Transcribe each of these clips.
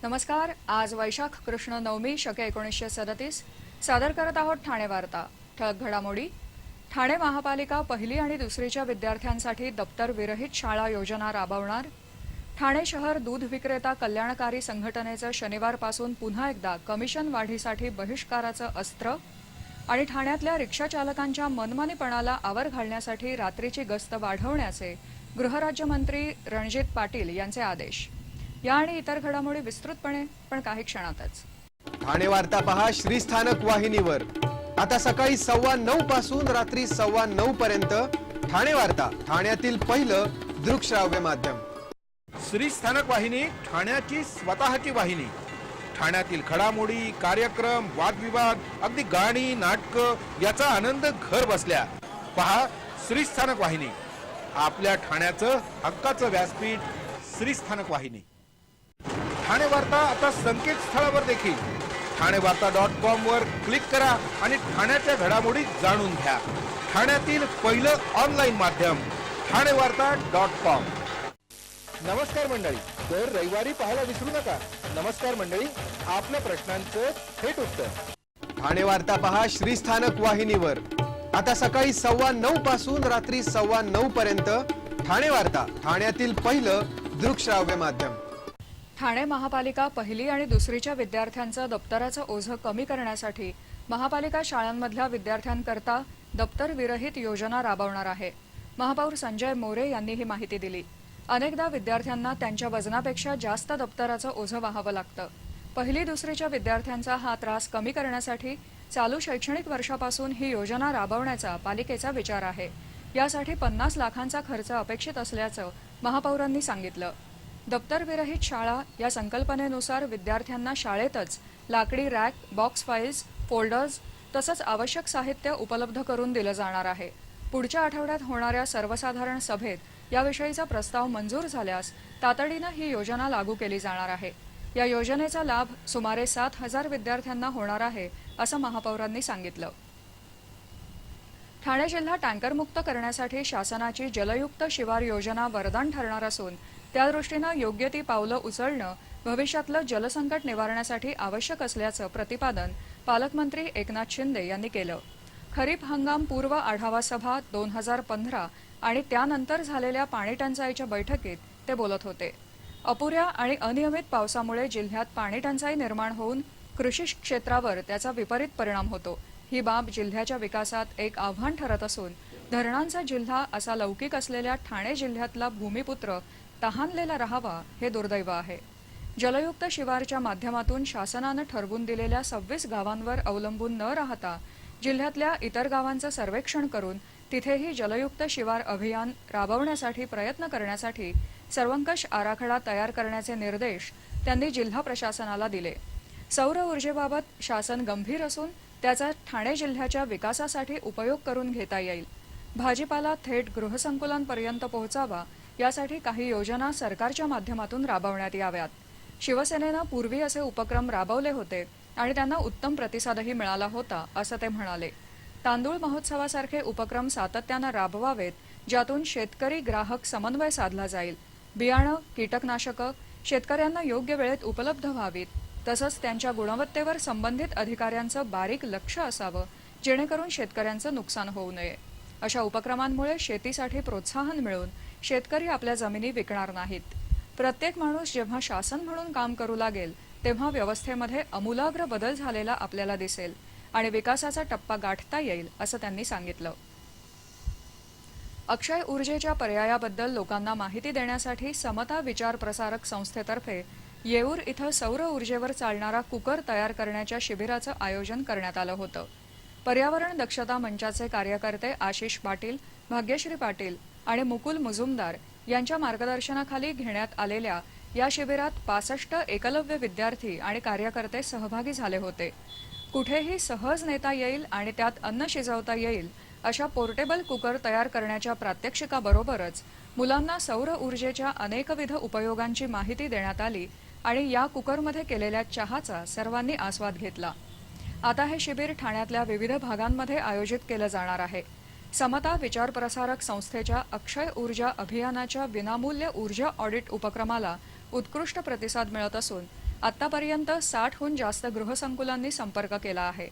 नमस्कार। आज वैशाख कृष्ण नवमी शके 1937 सादर करत आहोत ठाणे वार्ता। ठळक घडामोडी। ठाणे महापालिका पहिली आणि दुसरीच्या विद्यार्थ्यांसाठी दप्तर विरहित शाळा योजना राबवणार। ठाणे शहर दूध विक्रेता कल्याणकारी संघटनेचं शनिवारपासून पुन्हा एकदा कमिशन वाढीसाठी बहिष्काराचं अस्त्र आणि ठाण्यातल्या रिक्षा चालकांच्या मनमानीपणाला आवर घालण्यासाठी रात्रीची गस्त वाढवण्याचे गृहराज्यमंत्री रणजित पाटील यांचे आदेश। या आणि इतर घडामोडी विस्तृतपणे पण काही क्षणातच। ठाणे वार्ता पहा श्रीस्थानक वाहिनीवर। आता सकाळी 9:15 पासून रात्री 9:15 पर्यंत ठाणे वार्ता, ठाण्यातील पहिलं दृकश्राव्य माध्यम। श्रीस्थानक वाहिनी ठाण्याची स्वतःची वाहिनी। ठाण्यातील घडामोडी, कार्यक्रम, वादविवाद, अगदी गाणी, नाटक याचा आनंद घर बसल्या पहा श्रीस्थानक वाहिनी। आपल्या ठाण्याचं हक्काचं व्यासपीठ श्रीस्थानक वाहिनी। ठाणे वार्ता आता संकेतस्थळावर देखील ठाणेवार्ता.com वर क्लिक करा आणि ठाण्याच्या घडामोडी जाणून घ्या। ठाण्यातील पहिलं ऑनलाईन माध्यम ठाणेवार्ता.com। नमस्कार मंडळी, दर रविवारी पाहायला विसरू नका। नमस्कार मंडळी, आपल्या प्रश्नांचं थेट उत्तर। ठाणे वार्ता पहा श्रीस्थानक वाहिनीवर। आता सकाळी 9:15 पासून रात्री 9:15 पर्यंत ठाणे वार्ता, ठाण्यातील पहिलं दृकश्राव्य माध्यम। ठाणे महापालिका पहिली आणि दुसरीच्या विद्यार्थ्यांचं दप्तराचं ओझं कमी करण्यासाठी महापालिका शाळांमधल्या विद्यार्थ्यांकरता दप्तर विरहित योजना राबवणार आहे। महापौर संजय मोरे यांनी ही माहिती दिली। अनेकदा विद्यार्थ्यांना त्यांच्या वजनापेक्षा जास्त दप्तराचं ओझं वाहावं लागतं। पहिली दुसरीच्या विद्यार्थ्यांचा हा त्रास कमी करण्यासाठी चालू शैक्षणिक वर्षापासून ही योजना राबवण्याचा पालिकेचा विचार आहे। यासाठी 50 लाखांचा खर्च अपेक्षित असल्याचं महापौरांनी सांगितलं। दप्तर विरहित शाळा या संकल्पनेनुसार विद्यार्थ्यांना शाळेतच लाकडी रॅक, बॉक्स फाइल्स, फोल्डर्स तसंच आवश्यक साहित्य उपलब्ध करून दिलं जाणार आहे। पुढच्या आठवड्यात होणाऱ्या सर्वसाधारण सभेत याविषयीचा प्रस्ताव मंजूर झाल्यास तातडीनं ही योजना लागू केली जाणार आहे। या योजनेचा लाभ सुमारे 7,000 विद्यार्थ्यांना होणार आहे असं महापौरांनी सांगितलं। ठाणे जिल्हा टँकरमुक्त करण्यासाठी शासनाची जलयुक्त शिवार योजना वरदान ठरणार असून त्यादृष्टीनं योग्य ती पावलं उचलणं भविष्यातलं जलसंकट निवारण्यासाठी आवश्यक असल्याचं प्रतिपादन पालकमंत्री एकनाथ शिंदे यांनी केलं। खरीप हंगाम पूर्व आढावा सभा 2015 आणि त्यानंतर झालेल्या पाणीटंचाईच्या बैठकीत ते बोलत होते। अपुऱ्या आणि अनियमित पावसामुळे जिल्ह्यात पाणीटंचाई निर्माण होऊन कृषी क्षेत्रावर त्याचा विपरीत परिणाम होतो। ही बाब जिल्ह्याच्या विकासात एक आव्हान ठरत असून धरणांचा जिल्हा असा लौकिक असलेल्या ठाणे जिल्ह्यातला भूमिपुत्र तहानलेला राहावा हे दुर्दैव आहे। जलयुक्त शिवारच्या माध्यमातून शासनानं ठरवून दिलेल्या 26 गावांवर अवलंबून न राहता जिल्ह्यातल्या इतर गावांचं सर्वेक्षण करून तिथेही जलयुक्त शिवार अभियान राबवण्यासाठी प्रयत्न करण्यासाठी सर्वंकष आराखडा तयार करण्याचे निर्देश त्यांनी जिल्हा प्रशासनाला दिले। सौर ऊर्जेबाबत शासन गंभीर असून त्याचा ठाणे जिल्ह्याच्या विकासासाठी उपयोग करून घेता येईल। भाजीपाला थेट गृहसंकुलांपर्यंत पोहोचावा यासाठी काही योजना सरकारच्या माध्यमातून राबवण्यात याव्यात। शिवसेनेनं पूर्वी असे उपक्रम राबवले होते आणि त्यांना उत्तम प्रतिसादही मिळाला होता असं ते म्हणाले। तांदूळ महोत्सवासारखे उपक्रम सातत्यानं राबवावेत ज्यातून शेतकरी ग्राहक समन्वय साधला जाईल। बियाणं, कीटकनाशकं शेतकऱ्यांना योग्य वेळेत उपलब्ध व्हावीत तसंच त्यांच्या गुणवत्तेवर संबंधित अधिकाऱ्यांचं बारीक लक्ष असावं जेणेकरून शेतकऱ्यांचं नुकसान होऊ नये। अशा उपक्रमांमुळे शेतीसाठी प्रोत्साहन मिळून शेतकरी आपल्या जमिनी विकणार नाहीत। प्रत्येक माणूस जेव्हा शासन म्हणून काम करू लागेल तेव्हा व्यवस्थेमध्ये आमूलाग्र बदल झालेला आपल्याला दिसेल आणि विकासाचा टप्पा गाठता येईल असं त्यांनी सांगितलं। अक्षय ऊर्जेच्या पर्यायाबद्दल लोकांना माहिती देण्यासाठी समता विचार प्रसारक संस्थेतर्फे येऊर इथं सौर ऊर्जेवर चालणारा कुकर तयार करण्याच्या शिबिराचं आयोजन करण्यात आलं होतं। पर्यावरण दक्षता मंचाचे कार्यकर्ते आशिष पाटील, भाग्यश्री पाटील आणि मुकुल मुजुमदार यांच्या मार्गदर्शनाखाली घेण्यात आलेल्या या शिबिरात 65 एकलव्य विद्यार्थी आणि कार्यकर्ते सहभागी झाले होते। कुठेही सहज नेता येईल आणि त्यात अन्न शिजवता येईल अशा पोर्टेबल कुकर तयार करण्याच्या प्रात्यक्षिकाबरोबरच मुलांना सौर ऊर्जेच्या अनेकविध उपयोगांची माहिती देण्यात आली आणि या कुकरमध्ये केलेल्या चहाचा सर्वांनी आस्वाद घेतला। आता हे शिबिर ठाण्यातल्या विविध भागांमध्ये आयोजित केलं जाणार आहे। समता विचार प्रसारक संस्थेच्या अक्षय ऊर्जा अभियानाच्या विनामूल्य ऊर्जा ऑडिट उपक्रमाला उत्कृष्ट प्रतिसाद मिळत असून आतापर्यंत 60हून जास्त गृहसंकुलांनी संपर्क केला आहे.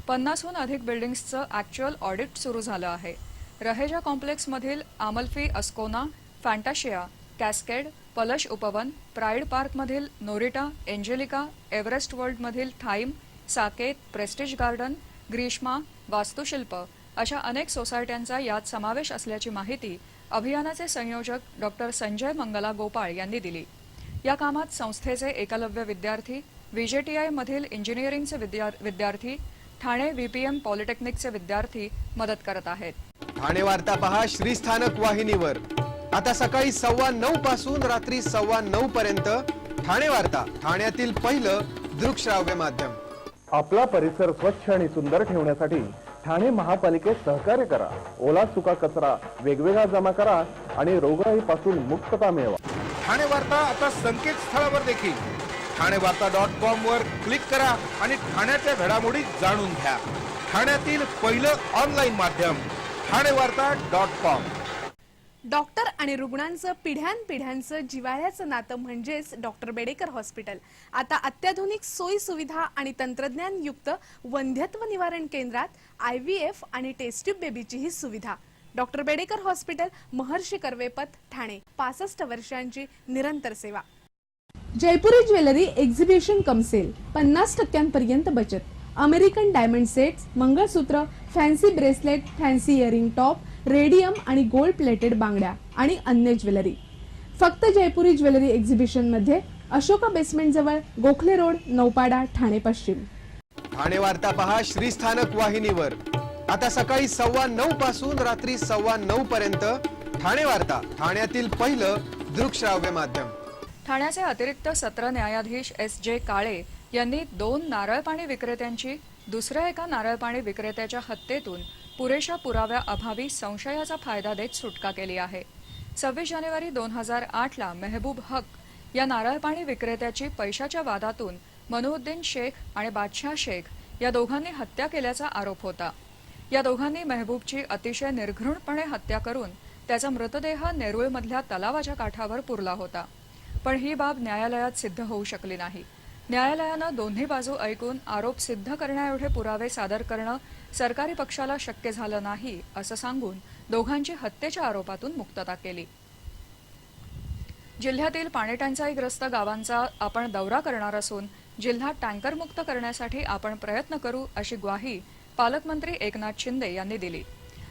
50हून अधिक बिल्डिंग्सचं ॲक्च्युअल ऑडिट सुरू झालं आहे. रहेजा कॉम्प्लेक्समधील Amalfi Ascona, Fantasia, Cascade, Palash Upvan, Pride पार्कमधील नोरिटा, एंजेलिका, एव्हरेस्ट वर्ल्डमधील Thyme, Saket, Prestige Garden, Grishma, Vastushilp अशा अनेक सोसायट्यांचा यात समावेश असल्याची माहिती अभियानाचे संयोजक डॉक्टर संजय मंगला गोपाळ यांनी दिली. या कामात संस्थेचे एकलव्य विद्यार्थी, व्हीजेटीआय मधील इंजिनिअरिंगचे विद्यार्थी, ठाणे व्हीपीएम पॉलिटेक्निकचे विद्यार्थी मदत करत आहेत. ठाणे वार्ता पहा श्रीस्थानक वाहिनीवर. आता सकाळी 9:15 पासून रात्री 9:15 पर्यंत ठाणे वार्ता, ठाण्यातील पहिलं दृकश्राव्य माध्यम. आपला परिसर स्वच्छ आणि सुंदर ठेवण्यासाठी ठाणे महापालिकेत सहकार्य करा. ओला सुका कचरा वेगवेगळा जमा करा आणि रोगराईपासून मुक्तता मिळवा. ठाणे वार्ता आता संकेतस्थळावर देखील ठाणेवार्ता.com वर क्लिक करा आणि ठाण्याच्या घडामोडी जाणून घ्या. ठाण्यातील पहिलं ऑनलाईन माध्यम ठाणेवार्ता.com. डॉक्टर आणि रुग्णांचं पिढ्यानपिढ्यांचं जिव्हाळ्याचं नातं म्हणजेच डॉक्टर बेडेकर हॉस्पिटल. आता अत्याधुनिक सोयी सुविधा आणि तंत्रज्ञान युक्त वंध्यत्व निवारण केंद्रात IVF आणि टेस्ट ट्यूब बेबीची ही सुविधा. Doctor Bedekar hospital, Maharshi Karvepath, Thane. 65 वर्षांची निरंतर सेवा. Jaipuri jewellery exhibition cum sale. 50% बचत. American diamond sets, mangalsutra, fancy bracelet, fancy earring top, radium आणि गोल्ड प्लेटेड बांगड्या आणि अन्य ज्वेलरी फक्त जयपुरी ज्वेलरी एक्झिबिशन मध्ये, अशोका बेसमेंट जवळ, गोखले रोड, नौपाडा, ठाणे पश्चिम. ठाणे वार्ता पहा श्रीस्थानक वाहिनीवर. आता सकाळी 9:15 पासून रात्री 9:15 पर्यंत ठाणे वार्ता, ठाण्यातील पहिलं दृकश्राव्य माध्यम. ठाण्याचे अतिरिक्त सत्र न्यायाधीश SJ काळे यांनी 2 नारळ पाणी विक्रेत्यांची दुसऱ्या एका नारळ पाणी विक्रेत्याच्या हत्येतून पुरेशा पुराव्याअभावी संशयाचा फायदा देत सुटका केली आहे. 26 जानेवारी 2008ला मेहबूब हक या नारळ पाणी विक्रेत्याची पैशाच्या वादातून मनुउद्दीन शेख आणि बादशाह शेख या दोघांनी हत्या केल्याचा आरोप होता. या दोघांनी मेहबूबची अतिशय निर्घृणपणे हत्या करून त्याचा मृतदेह नेरूळमधल्या तलावाच्या काठावर पुरला होता. पण ही बाब न्यायालयात सिद्ध होऊ शकली नाही. न्यायालयानं दोन्ही बाजू ऐकून आरोप सिद्ध करण्याएवढे पुरावे सादर करणं सरकारी पक्षाला शक्य झालं नाही असं सांगून दोघांची हत्येच्या आरोपातून मुक्तता केली. जिल्ह्यातील पाणीटंचाईग्रस्त गावांचा आपण दौरा करणार असून जिल्हा टँकरमुक्त करण्यासाठी आपण प्रयत्न करू अशी ग्वाही पालकमंत्री एकनाथ शिंदे यांनी दिली.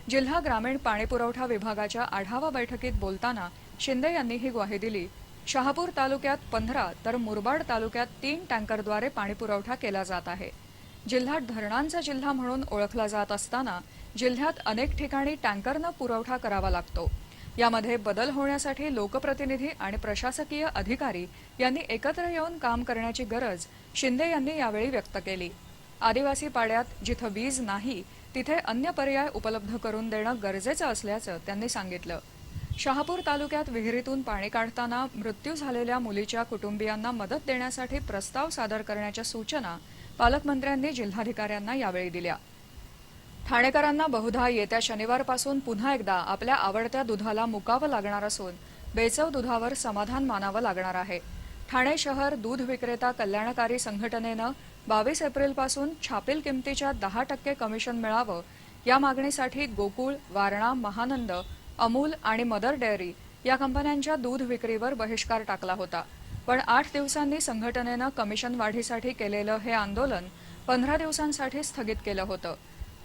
जिल्हा ग्रामीण पाणीपुरवठा विभागाच्या आढावा बैठकीत बोलताना शिंदे यांनी ही ग्वाही दिली. शहापूर तालुक्यात 15 तर मुरबाड तालुक्यात 3 टँकरद्वारे पाणीपुरवठा केला जात आहे. जिल्हा धरणांचा जिल्हा म्हणून ओळखला जात असताना जिल्ह्यात अनेक ठिकाणी टँकरनं पुरवठा करावा लागतो. यामध्ये बदल होण्यासाठी लोकप्रतिनिधी आणि प्रशासकीय अधिकारी यांनी एकत्र येऊन काम करण्याची गरज शिंदे यांनी यावेळी व्यक्त केली. आदिवासी पाड्यात जिथं वीज नाही तिथे अन्य पर्याय उपलब्ध करून देणं गरजेचं असल्याचं त्यांनी सांगितलं. शहापूर तालुक्यात विहिरीतून पाणी काढताना मृत्यू झालेल्या मुलीच्या कुटुंबियांना मदत देण्यासाठी प्रस्ताव सादर करण्याच्या सूचना पालकमंत्र्यांनी जिल्हाधिकाऱ्यांना यावेळी दिल्या. ठाणेकरांना बहुधा येत्या शनिवारपासून पुन्हा एकदा आपल्या आवडत्या दुधाला मुकावं लागणार असून बेचव दुधावर समाधान मानावं लागणार आहे. ठाणे शहर दूध विक्रेता कल्याणकारी संघटनेनं 22 एप्रिलपासून छापील किमतीच्या 10% कमिशन मिळावं या मागणीसाठी गोकुळ, वारणा, महानंद, अमूल आणि मदर डेअरी या कंपन्यांच्या दूध विक्रीवर बहिष्कार टाकला होता. पण 8 दिवसांनी संघटनेनं कमिशन वाढीसाठी केलेलं हे आंदोलन 15 दिवसांसाठी स्थगित केलं होतं.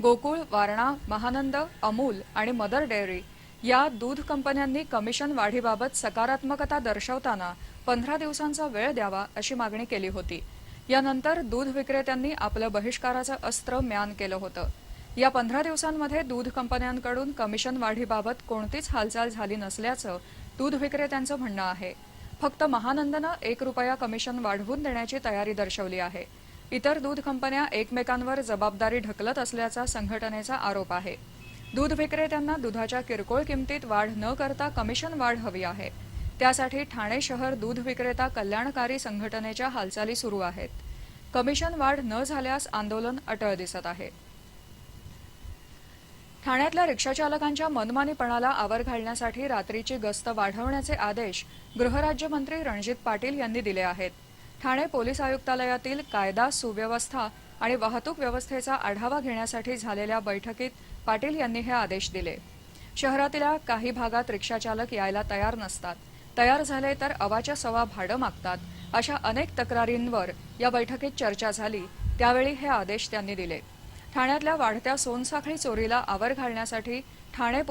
गोकुळ, वारणा, महानंद, अमूल आणि मदर डेअरी या दूध कंपन्यांनी कमिशन वाढीबाबत सकारात्मकता दर्शवताना 15 दिवसांचा वेळ द्यावा अशी मागणी केली होती. यानंतर दूध विक्रेत्यांनी आपलं बहिष्काराचं अस्त्र म्यान केलं होतं. या 15 दिवसांमध्ये दूध कंपन्यांकडून कमिशन वाढीबाबत कोणतीच हालचाल झाली नसल्याचं दूध विक्रेत्यांचं म्हणणं आहे. फक्त महानंदनं 1 रुपया कमिशन वाढवून देण्याची तयारी दर्शवली आहे. इतर दूध कंपन्या एकमेकांवर जबाबदारी ढकलत असल्याचा संघटनेचा आरोप आहे. दूध विक्रेत्यांना दुधाच्या किरकोळ किमतीत वाढ न करता कमिशन वाढ हवी आहे. त्यासाठी ठाणे शहर दूध विक्रेता कल्याणकारी संघटनेच्या हालचाली सुरू आहेत. कमिशन वाढ न झाल्यास आंदोलन अटळ दिसत आहे. ठाण्यातल्या रिक्षाचालकांच्या मनमानीपणाला आवर घालण्यासाठी रात्रीची गस्त वाढवण्याचे आदेश गृहराज्यमंत्री रणजित पाटील यांनी दिले आहेत. ठाणे पोलीस आयुक्तालयातील कायदा सुव्यवस्था आणि वाहतूक व्यवस्थेचा आढावा घेण्यासाठी झालेल्या बैठकीत पाटील यांनी हे आदेश दिले. शहरातल्या काही भागात रिक्षाचालक यायला तयार नसतात, तयार झाले तर अवाच्या सवा भाडं मागतात, अशा अनेक तक्रारींवर या बैठकीत चर्चा झाली. त्यावेळी हे आदेश त्यांनी दिले. ठाण्यातल्या वाढत्या सोनसाखळी चोरीला आवर घालण्यासाठी ठाणे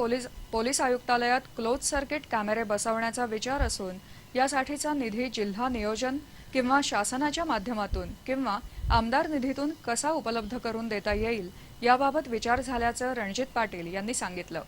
पोलीस आयुक्तालयात क्लोज सर्किट कॅमेरे बसवण्याचा विचार असून यासाठीचा निधी जिल्हा नियोजन किंवा शासनाच्या माध्यमातून किंवा आमदार निधीतून कसा उपलब्ध करून देता येईल याबाबत विचार झाल्याचं रणजित पाटील यांनी सांगितलं.